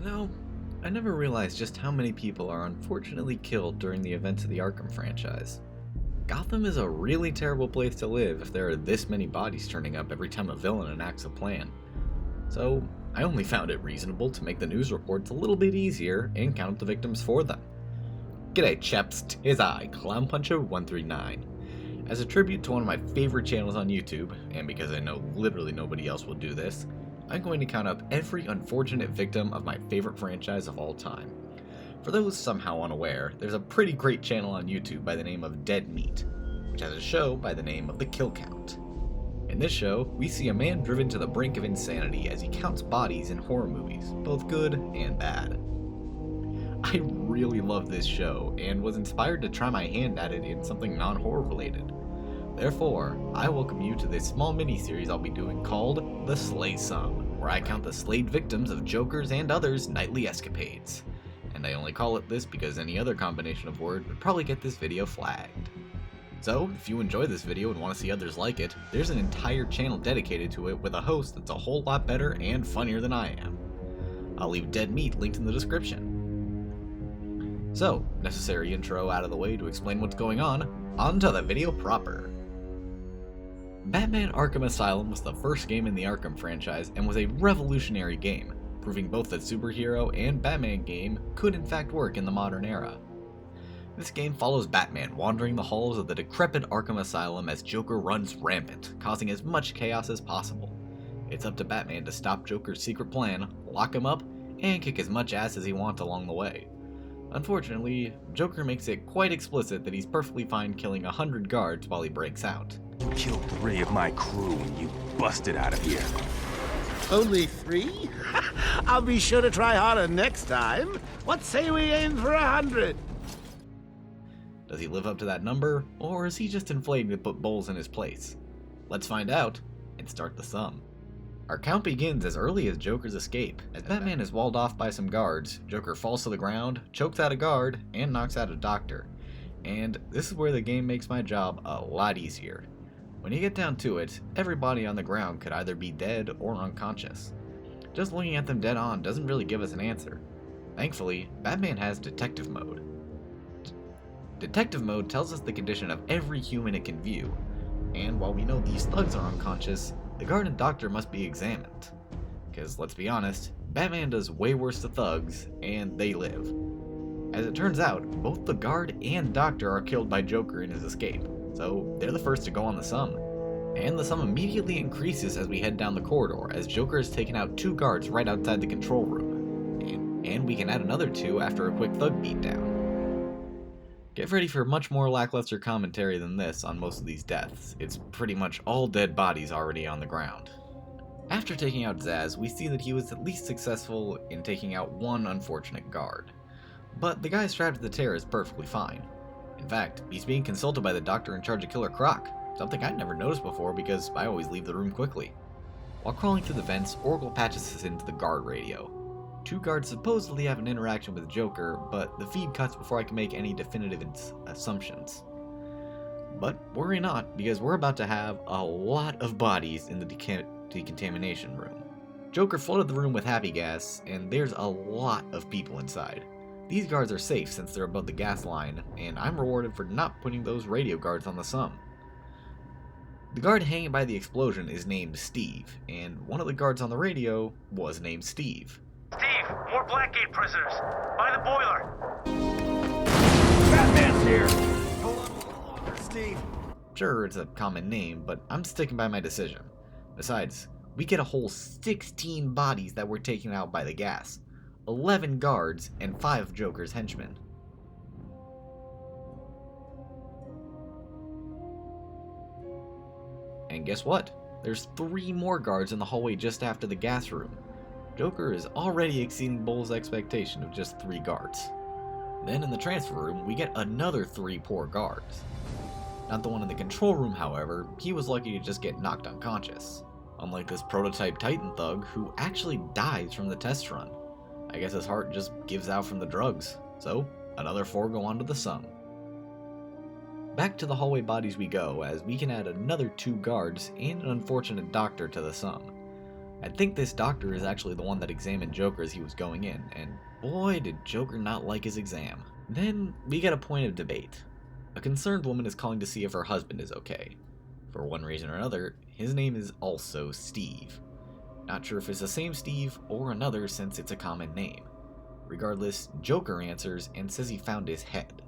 know, I never realized just how many people are unfortunately killed during the events of the Arkham franchise. Gotham is a really terrible place to live if there are this many bodies turning up every time a villain enacts a plan. So, I only found it reasonable to make the news reports a little bit easier and count the victims for them. G'day chaps, 'tis I, ClownPuncher139. As a tribute to one of my favorite channels on YouTube, and because I know literally nobody else will do this, I'm going to count up every unfortunate victim of my favorite franchise of all time. For those somehow unaware, there's a pretty great channel on YouTube by the name of Dead Meat, which has a show by the name of The Kill Count. In this show, we see a man driven to the brink of insanity as he counts bodies in horror movies, both good and bad. I really love this show, and was inspired to try my hand at it in something non-horror related. Therefore, I welcome you to this small mini-series I'll be doing called The Slay Sum, where I count the slayed victims of Joker's and others' nightly escapades. And I only call it this because any other combination of words would probably get this video flagged. So, if you enjoy this video and want to see others like it, there's an entire channel dedicated to it with a host that's a whole lot better and funnier than I am. I'll leave Dead Meat linked in the description. So, necessary intro out of the way to explain what's going on to the video proper. Batman Arkham Asylum was the first game in the Arkham franchise and was a revolutionary game, proving both that superhero and Batman game could in fact work in the modern era. This game follows Batman wandering the halls of the decrepit Arkham Asylum as Joker runs rampant, causing as much chaos as possible. It's up to Batman to stop Joker's secret plan, lock him up, and kick as much ass as he wants along the way. Unfortunately, Joker makes it quite explicit that he's perfectly fine killing 100 guards while he breaks out. You killed 3 of my crew and you busted out of here. Only 3? I'll be sure to try harder next time. What say we aim for 100? Does he live up to that number, or is he just inflating to put Bowles in his place? Let's find out, and start the sum. Our count begins as early as Joker's escape. As Batman is walled off by some guards, Joker falls to the ground, chokes out a guard, and knocks out a doctor. And this is where the game makes my job a lot easier. When you get down to it, everybody on the ground could either be dead or unconscious. Just looking at them dead on doesn't really give us an answer. Thankfully, Batman has detective mode. Detective mode tells us the condition of every human it can view, and while we know these thugs are unconscious, the guard and doctor must be examined. Because let's be honest, Batman does way worse to thugs, and they live. As it turns out, both the guard and doctor are killed by Joker in his escape, so they're the first to go on the sum. And the sum immediately increases as we head down the corridor, as Joker has taken out 2 guards right outside the control room. And we can add another 2 after a quick thug beatdown. Get ready for much more lackluster commentary than this on most of these deaths. It's pretty much all dead bodies already on the ground. After taking out Zsasz, we see that he was at least successful in taking out 1 unfortunate guard. But the guy strapped to the chair is perfectly fine. In fact, he's being consulted by the doctor in charge of Killer Croc, something I'd never noticed before because I always leave the room quickly. While crawling through the vents, Oracle patches us into the guard radio. 2 guards supposedly have an interaction with Joker, but the feed cuts before I can make any definitive assumptions. But worry not, because we're about to have a lot of bodies in the decontamination room. Joker flooded the room with happy gas, and there's a lot of people inside. These guards are safe since they're above the gas line, and I'm rewarded for not putting those radio guards on the sum. The guard hanging by the explosion is named Steve, and one of the guards on the radio was named Steve. Steve, more Blackgate prisoners. By the boiler. Batman's here! Hold on a little longer, Steve. Sure, it's a common name, but I'm sticking by my decision. Besides, we get a whole 16 bodies that were taken out by the gas, 11 guards, and 5 of Joker's henchmen. And guess what? There's 3 more guards in the hallway just after the gas room. Joker is already exceeding Bowles' expectation of just 3 guards. Then in the transfer room, we get another 3 poor guards. Not the one in the control room, however, he was lucky to just get knocked unconscious. Unlike this prototype Titan thug who actually dies from the test run. I guess his heart just gives out from the drugs, so another 4 go on to the sum. Back to the hallway bodies we go, as we can add another 2 guards and an unfortunate doctor to the sum. I think this doctor is actually the one that examined Joker as he was going in, and boy did Joker not like his exam. Then we get a point of debate. A concerned woman is calling to see if her husband is okay. For one reason or another, his name is also Steve. Not sure if it's the same Steve or another since it's a common name. Regardless, Joker answers and says he found his head.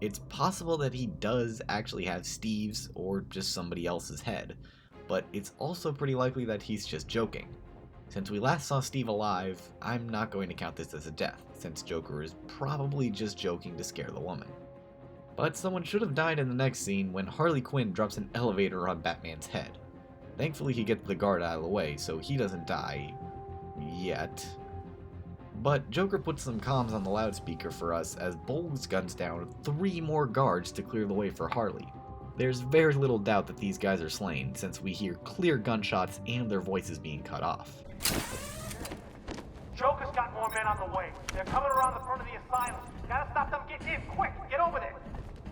It's possible that he does actually have Steve's or just somebody else's head, but it's also pretty likely that he's just joking. Since we last saw Steve alive, I'm not going to count this as a death, since Joker is probably just joking to scare the woman. But someone should have died in the next scene when Harley Quinn drops an elevator on Batman's head. Thankfully he gets the guard out of the way, so he doesn't die yet. But Joker puts some comms on the loudspeaker for us as Bowles guns down 3 more guards to clear the way for Harley. There's very little doubt that these guys are slain, since we hear clear gunshots and their voices being cut off. Joker's got more men on the way. They're coming around the front of the asylum. Gotta stop them getting in. Quick, get over there.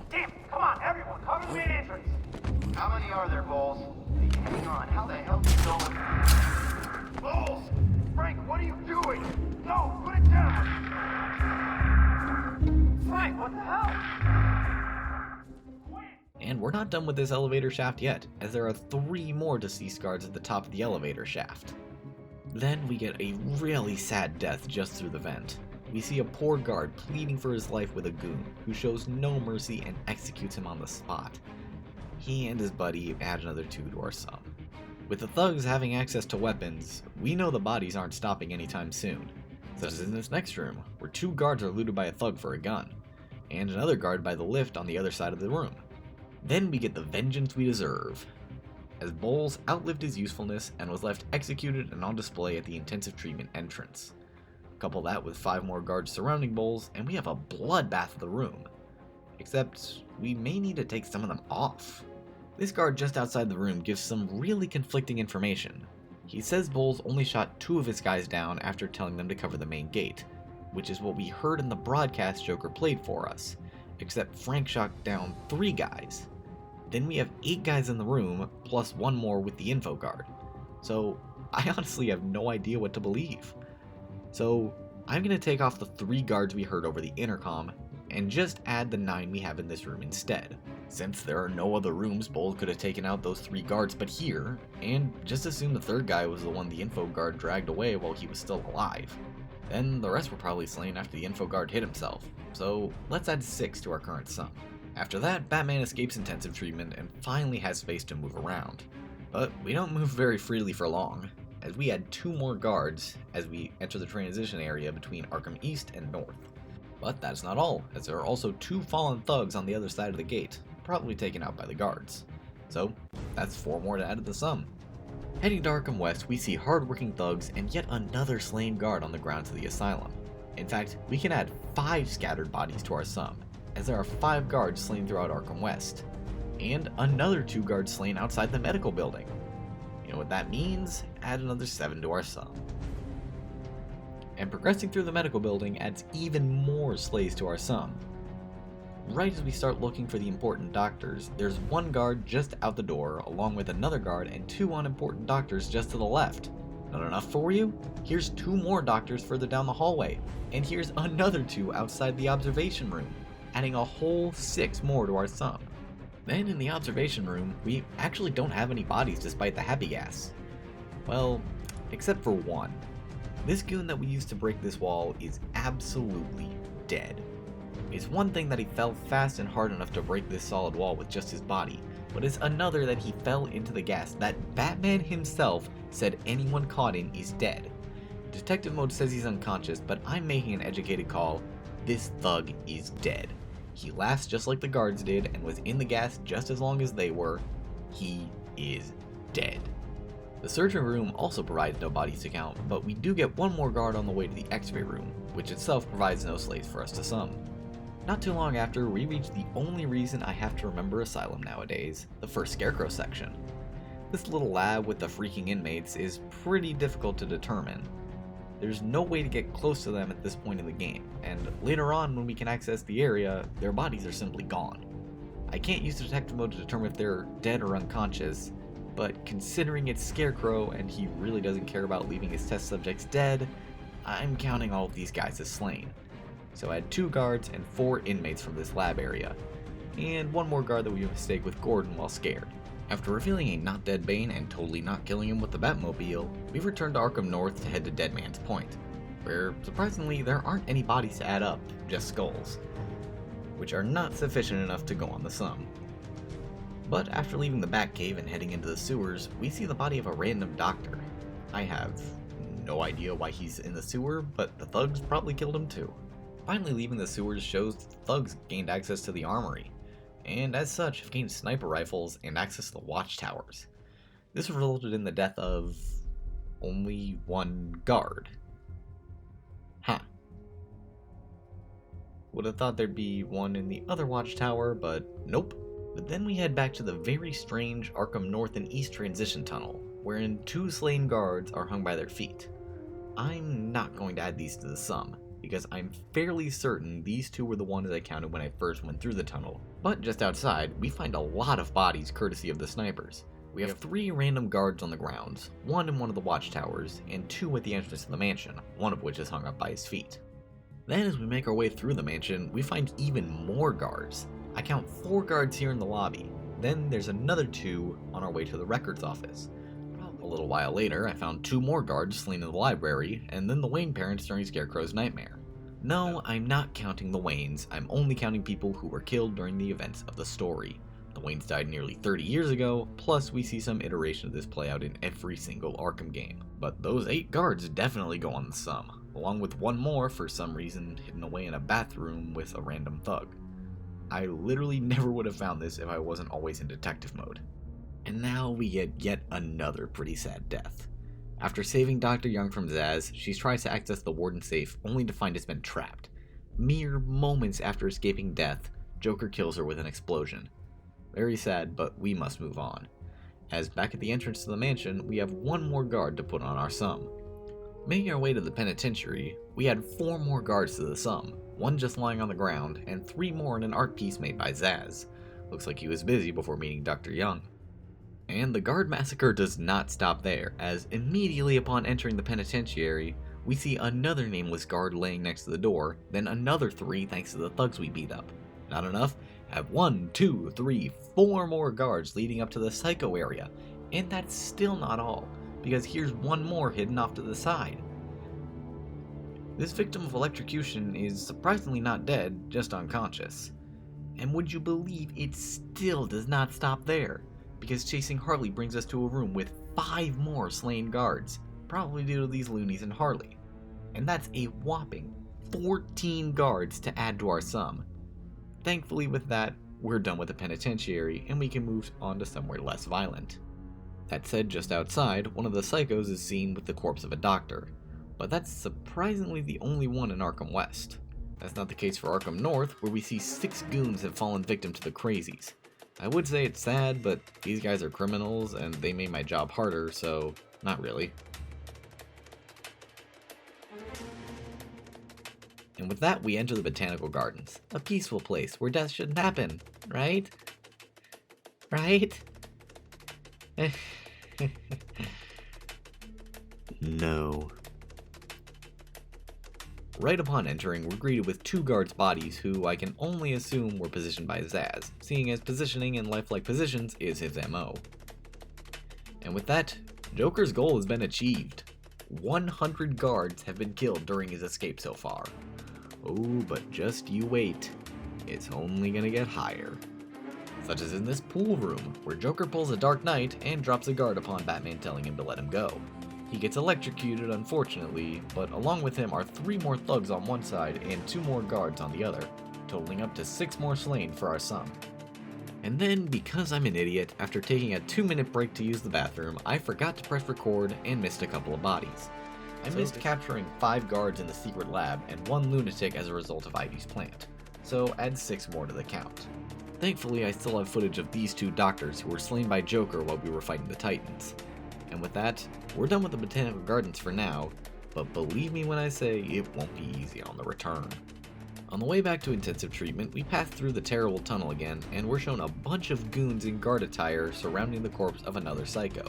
Damn, come on, everyone, cover the main entrance. How many are there, Bowles? Hang on, how the hell you going? Bowles! Frank, what are you doing? No, put it down! Frank, what the hell? And we're not done with this elevator shaft yet, as there are 3 more deceased guards at the top of the elevator shaft. Then we get a really sad death just through the vent. We see a poor guard pleading for his life with a goon, who shows no mercy and executes him on the spot. He and his buddy add another 2 to our sum. With the thugs having access to weapons, we know the bodies aren't stopping anytime soon, such as in this next room, where 2 guards are looted by a thug for a gun, and another guard by the lift on the other side of the room. Then we get the vengeance we deserve, as Bowles outlived his usefulness and was left executed and on display at the intensive treatment entrance. Couple that with 5 more guards surrounding Bowles, and we have a bloodbath of the room. Except, we may need to take some of them off. This guard just outside the room gives some really conflicting information. He says Bowles only shot 2 of his guys down after telling them to cover the main gate, which is what we heard in the broadcast Joker played for us, except Frank shot down 3 guys. Then we have 8 guys in the room, plus 1 more with the info guard. So, I honestly have no idea what to believe. So, I'm going to take off the 3 guards we heard over the intercom, and just add the 9 we have in this room instead, since there are no other rooms Bowles could have taken out those 3 guards but here, and just assume the 3rd guy was the one the info guard dragged away while he was still alive. Then the rest were probably slain after the info guard hit himself, so let's add 6 to our current sum. After that, Batman escapes intensive treatment and finally has space to move around. But we don't move very freely for long, as we add 2 more guards as we enter the transition area between Arkham East and North. But that's not all, as there are also 2 fallen thugs on the other side of the gate, probably taken out by the guards. So, that's 4 more to add to the sum. Heading to Arkham West, we see hard-working thugs and yet another slain guard on the grounds of the asylum. In fact, we can add 5 scattered bodies to our sum, as there are 5 guards slain throughout Arkham West, and another 2 guards slain outside the medical building. You know what that means? Add another 7 to our sum. And progressing through the medical building adds even more slays to our sum. Right as we start looking for the important doctors, there's 1 guard just out the door, along with another guard and 2 unimportant doctors just to the left. Not enough for you? Here's 2 more doctors further down the hallway, and here's another 2 outside the observation room, adding a whole 6 more to our sum. Then in the observation room, we actually don't have any bodies despite the happy gas. Well, except for 1. This goon that we used to break this wall is absolutely dead. It's one thing that he fell fast and hard enough to break this solid wall with just his body, but it's another that he fell into the gas that Batman himself said anyone caught in is dead. Detective Mode says he's unconscious, but I'm making an educated call. This thug is dead. He laughs just like the guards did and was in the gas just as long as they were. He is dead. The surgery room also provides no bodies to count, but we do get 1 more guard on the way to the x-ray room, which itself provides no slays for us to sum. Not too long after, we reach the only reason I have to remember Asylum nowadays, the first Scarecrow section. This little lab with the freaking inmates is pretty difficult to determine. There's no way to get close to them at this point in the game, and later on when we can access the area, their bodies are simply gone. I can't use detective mode to determine if they're dead or unconscious, but considering it's Scarecrow and he really doesn't care about leaving his test subjects dead, I'm counting all of these guys as slain. So add 2 guards and 4 inmates from this lab area, and 1 more guard that we mistake with Gordon while scared. After revealing a not dead Bane and totally not killing him with the Batmobile, we return to Arkham North to head to Dead Man's Point, where surprisingly there aren't any bodies to add up, just skulls, which are not sufficient enough to go on the sum. But after leaving the Batcave and heading into the sewers, we see the body of a random doctor. I have no idea why he's in the sewer, but the thugs probably killed him too. Finally leaving the sewers shows the thugs gained access to the armory, and as such have gained sniper rifles and access to the watchtowers. This resulted in the death of only 1 guard. Huh. Would have thought there'd be 1 in the other watchtower, but nope. But then we head back to the very strange Arkham North and East transition tunnel, wherein 2 slain guards are hung by their feet. I'm not going to add these to the sum, because I'm fairly certain these 2 were the ones I counted when I first went through the tunnel. But just outside, we find a lot of bodies courtesy of the snipers. We have 3 random guards on the grounds, 1 in one of the watchtowers, and 2 at the entrance to the mansion, one of which is hung up by his feet. Then as we make our way through the mansion, we find even more guards. I count 4 guards here in the lobby, then there's another 2 on our way to the records office. A little while later, I found 2 more guards slain in the library, and then the Wayne parents during Scarecrow's nightmare. No, I'm not counting the Waynes, I'm only counting people who were killed during the events of the story. The Waynes died nearly 30 years ago, plus we see some iteration of this play out in every single Arkham game. But those 8 guards definitely go on the sum, along with 1 more for some reason hidden away in a bathroom with a random thug. I literally never would have found this if I wasn't always in detective mode. And now we get yet another pretty sad death. After saving Dr. Young from Zsasz, she tries to access the warden's safe only to find it's been trapped. Mere moments after escaping death, Joker kills her with an explosion. Very sad, but we must move on. As back at the entrance to the mansion, we have 1 more guard to put on our sum. Making our way to the penitentiary, we add 4 more guards to the sum, 1 just lying on the ground, and 3 more in an art piece made by Zsasz. Looks like he was busy before meeting Dr. Young. And the guard massacre does not stop there, as immediately upon entering the penitentiary, we see another nameless guard laying next to the door, then another 3 thanks to the thugs we beat up. Not enough? Have 1, 2, 3, 4 more guards leading up to the psycho area, and that's still not all, because here's 1 more hidden off to the side. This victim of electrocution is surprisingly not dead, just unconscious. And would you believe it still does not stop there, because chasing Harley brings us to a room with 5 more slain guards, probably due to these loonies and Harley. And that's a whopping 14 guards to add to our sum. Thankfully with that, we're done with the penitentiary and we can move on to somewhere less violent. That said, just outside, one of the psychos is seen with the corpse of a doctor, but that's surprisingly the only one in Arkham West. That's not the case for Arkham North, where we see 6 goons have fallen victim to the crazies. I would say it's sad, but these guys are criminals and they made my job harder, so not really. And with that, we enter the Botanical Gardens, a peaceful place where death shouldn't happen, right? Right? No. Right upon entering, we're greeted with 2 guards' bodies who I can only assume were positioned by Zsasz, seeing as positioning in lifelike positions is his MO. And with that, Joker's goal has been achieved. 100 guards have been killed during his escape so far. Oh, but just you wait. It's only gonna get higher. Such as in this pool room, where Joker pulls a Dark Knight and drops a guard upon Batman telling him to let him go. He gets electrocuted, unfortunately, but along with him are 3 more thugs on one side and 2 more guards on the other, totaling up to 6 more slain for our sum. And then, because I'm an idiot, after taking a 2-minute break to use the bathroom, I forgot to press record and missed a couple of bodies. I missed capturing 5 guards in the secret lab and 1 lunatic as a result of Ivy's plant, so add 6 more to the count. Thankfully, I still have footage of these 2 doctors who were slain by Joker while we were fighting the Titans. And with that, we're done with the Botanical Gardens for now, but believe me when I say it won't be easy on the return. On the way back to intensive treatment, we pass through the terrible tunnel again, and we're shown a bunch of goons in guard attire surrounding the corpse of another psycho.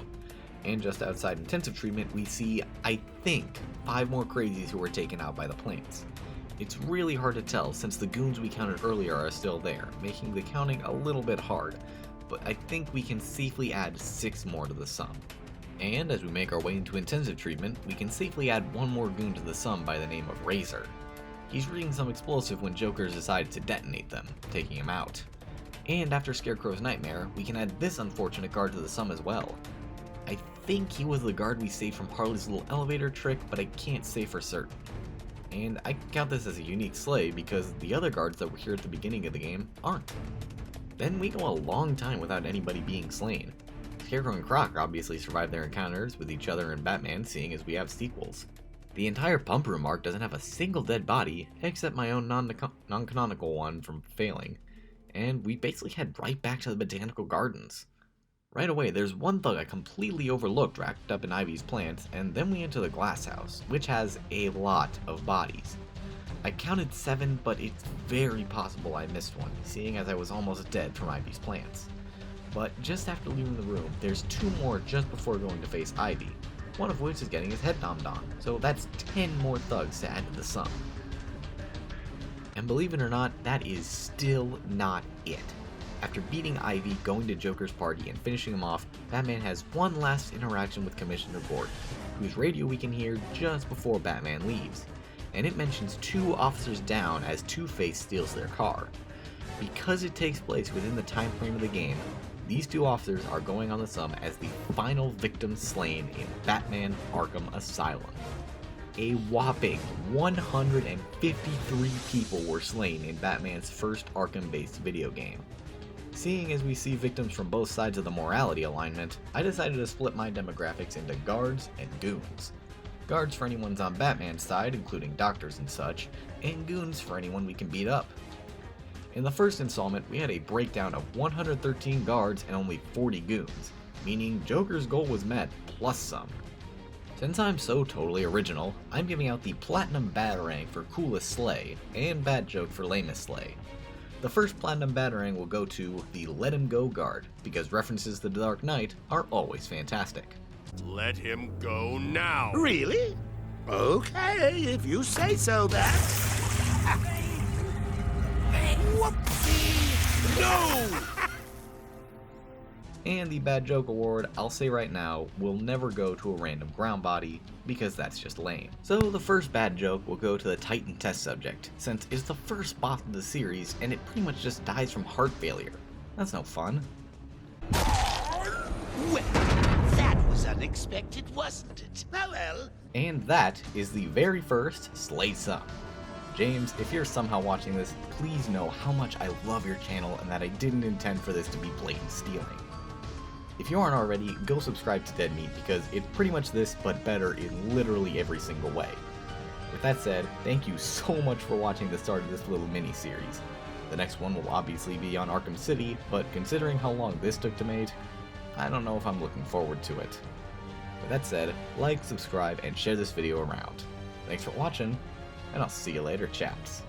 And just outside intensive treatment, we see, I think, 5 more crazies who were taken out by the plants. It's really hard to tell since the goons we counted earlier are still there, making the counting a little bit hard, but I think we can safely add 6 more to the sum. And as we make our way into intensive treatment, we can safely add 1 more goon to the sum by the name of Razor. He's reading some explosive when Joker's decided to detonate them, taking him out. And after Scarecrow's nightmare, we can add this unfortunate guard to the sum as well. I think he was the guard we saved from Harley's little elevator trick, but I can't say for certain. And I count this as a unique slay because the other guards that were here at the beginning of the game aren't. Then we go a long time without anybody being slain. Scarecrow and Croc obviously survived their encounters with each other and Batman, seeing as we have sequels. The entire Pump Room arc doesn't have a single dead body, except my own non-canonical one from failing, and we basically head right back to the Botanical Gardens. Right away, there's one thug I completely overlooked wrapped up in Ivy's plants, and then we enter the glass house, which has a lot of bodies. I counted 7, but it's very possible I missed one, seeing as I was almost dead from Ivy's plants. But just after leaving the room, there's 2 more just before going to face Ivy, one of which is getting his head nommed on, so that's 10 more thugs to add to the sum. And believe it or not, that is still not it. After beating Ivy, going to Joker's party, and finishing him off, Batman has one last interaction with Commissioner Gordon, whose radio we can hear just before Batman leaves, and it mentions 2 officers down as Two-Face steals their car. Because it takes place within the time frame of the game, these 2 officers are going on the sum as the final victims slain in Batman Arkham Asylum. A whopping 153 people were slain in Batman's first Arkham-based video game. Seeing as we see victims from both sides of the morality alignment, I decided to split my demographics into guards and goons. Guards for anyone's on Batman's side, including doctors and such, and goons for anyone we can beat up. In the first installment, we had a breakdown of 113 guards and only 40 goons, meaning Joker's goal was met, plus some. Since I'm so totally original, I'm giving out the Platinum Batarang for coolest slay, and Bad Joke for lamest slay. The first Platinum Batarang will go to the Let Him Go guard, because references to the Dark Knight are always fantastic. Let him go now! Really? Okay, if you say so, Bat. Whoopsie! No! And the Bad Joke award, I'll say right now, will never go to a random ground body, because that's just lame. So the first Bad Joke will go to the Titan test subject, since it's the first boss of the series and it pretty much just dies from heart failure. That's no fun. Well, that was unexpected, wasn't it? Oh well. And that is the very first Slay Sum. James, if you're somehow watching this, please know how much I love your channel and that I didn't intend for this to be blatant stealing. If you aren't already, go subscribe to Dead Meat because it's pretty much this, but better in literally every single way. With that said, thank you so much for watching the start of this little mini-series. The next one will obviously be on Arkham City, but considering how long this took to make, I don't know if I'm looking forward to it. With that said, like, subscribe, and share this video around. Thanks for watching, and I'll see you later, chaps.